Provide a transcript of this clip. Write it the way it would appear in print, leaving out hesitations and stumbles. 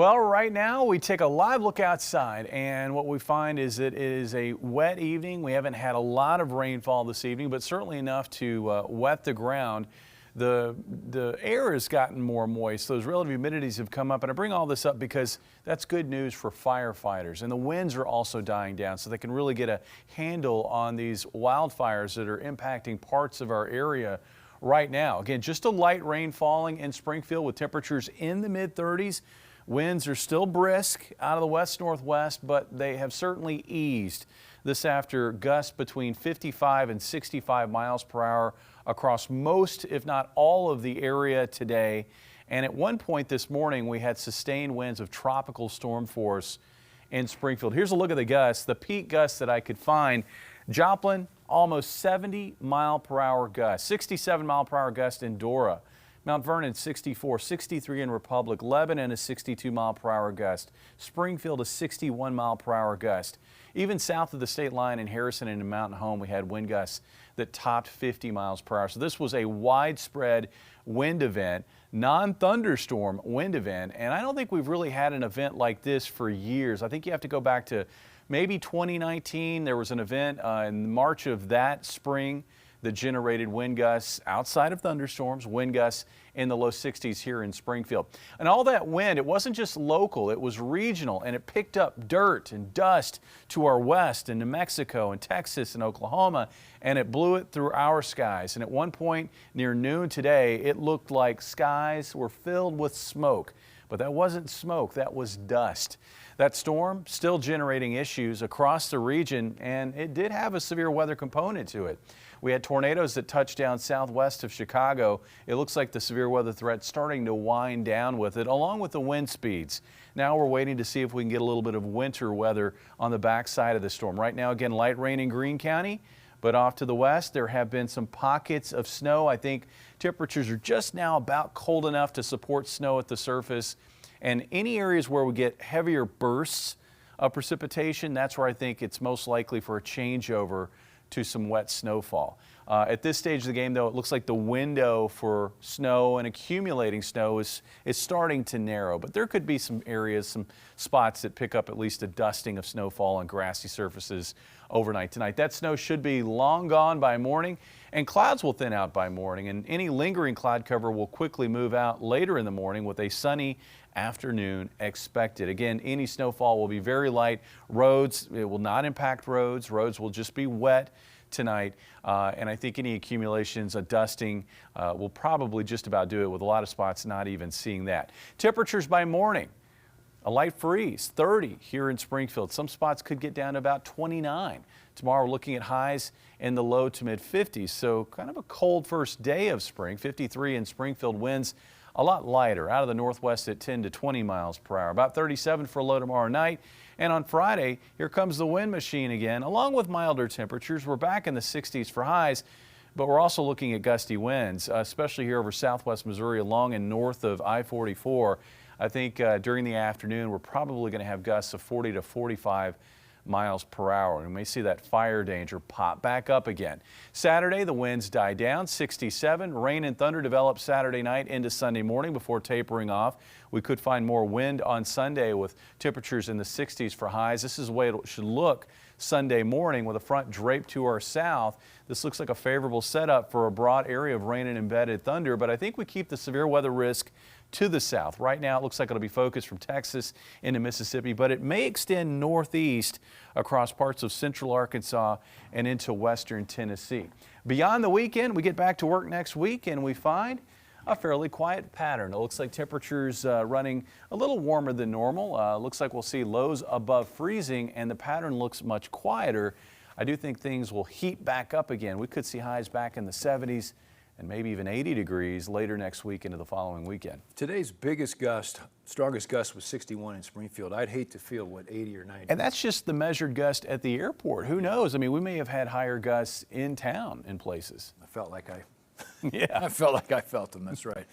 Well, right now we take a live look outside, and what we find is it is a wet evening. We haven't had a lot of rainfall this evening, but certainly enough to wet the ground. The air has gotten more moist. Those relative humidities have come up, and I bring all this up because that's good news for firefighters. And the winds are also dying down, so they can really get a handle on these wildfires that are impacting parts of our area right now. Again, just a light rain falling in Springfield with temperatures in the mid-30s. Winds are still brisk out of the west-northwest, but they have certainly eased this after gusts between 55 and 65 miles per hour across most, if not all, of the area today. And at one point this morning, we had sustained winds of tropical storm force in Springfield. Here's a look at the gusts, the peak gusts that I could find. Joplin, almost 70 mile per hour gust, 67 mile per hour gust in Dora. Mount Vernon 64, 63 in Republic, Lebanon a 62 mile per hour gust, Springfield a 61 mile per hour gust. Even south of the state line in Harrison and in Mountain Home, we had wind gusts that topped 50 miles per hour. So this was a widespread wind event, non-thunderstorm wind event, and I don't think we've really had an event like this for years. I think you have to go back to maybe 2019. There was an event in March of that spring that generated wind gusts outside of thunderstorms, wind gusts in the low 60s here in Springfield. And all that wind, it wasn't just local, it was regional, and it picked up dirt and dust to our west and New Mexico and Texas and Oklahoma, and it blew it through our skies. And at one point near noon today, it looked like skies were filled with smoke. But that wasn't smoke, that was dust. That storm still generating issues across the region, and it did have a severe weather component to it. We had tornadoes that touched down southwest of Chicago. It looks like the severe weather threat starting to wind down with it, along with the wind speeds. Now we're waiting to see if we can get a little bit of winter weather on the backside of the storm. Right now, again, light rain in Greene County, but off to the west, there have been some pockets of snow. I think temperatures are just now about cold enough to support snow at the surface. And any areas where we get heavier bursts of precipitation, that's where I think it's most likely for a changeover to some wet snowfall. At this stage of the game, though, it looks like the window for snow and accumulating snow is starting to narrow, but there could be some areas, some spots that pick up at least a dusting of snowfall on grassy surfaces overnight tonight. That snow should be long gone by morning, and clouds will thin out by morning, and any lingering cloud cover will quickly move out later in the morning with a sunny afternoon expected. Again, any snowfall will be very light. Roads, it will not impact roads. Roads will just be wet tonight, and I think any accumulations, a dusting, will probably just about do it, with a lot of spots not even seeing that. Temperatures by morning, a light freeze, 30 here in Springfield. Some spots could get down to about 29. Tomorrow we're looking at highs in the low to mid 50s, so kind of a cold first day of spring. 53 in Springfield, winds a lot lighter out of the northwest at 10 to 20 miles per hour. About 37 for a low tomorrow night. And on Friday, here comes the wind machine again, along with milder temperatures. We're back in the 60s for highs, but we're also looking at gusty winds, especially here over southwest Missouri, along and north of I-44. I think during the afternoon, we're probably going to have gusts of 40 to 45 miles per hour. And we may see that fire danger pop back up again. Saturday, the winds die down, 67. Rain and thunder develop Saturday night into Sunday morning before tapering off. We could find more wind on Sunday with temperatures in the 60s for highs. This is the way it should look Sunday morning with a front draped to our south. This looks like a favorable setup for a broad area of rain and embedded thunder, but I think we keep the severe weather risk to the south. Right now, it looks like it'll be focused from Texas into Mississippi, but it may extend northeast across parts of central Arkansas and into western Tennessee. Beyond the weekend, we get back to work next week and we find a fairly quiet pattern. It looks like temperatures running a little warmer than normal. Looks like we'll see lows above freezing, and the pattern looks much quieter. I do think things will heat back up again. We could see highs back in the 70s and maybe even 80 degrees later next week into the following weekend. Today's biggest gust, strongest gust, was 61 in Springfield. I'd hate to feel, what, 80 or 90. And that's just the measured gust at the airport. Who knows? I mean, we may have had higher gusts in town in places. I felt like yeah. I felt like I felt them. That's right.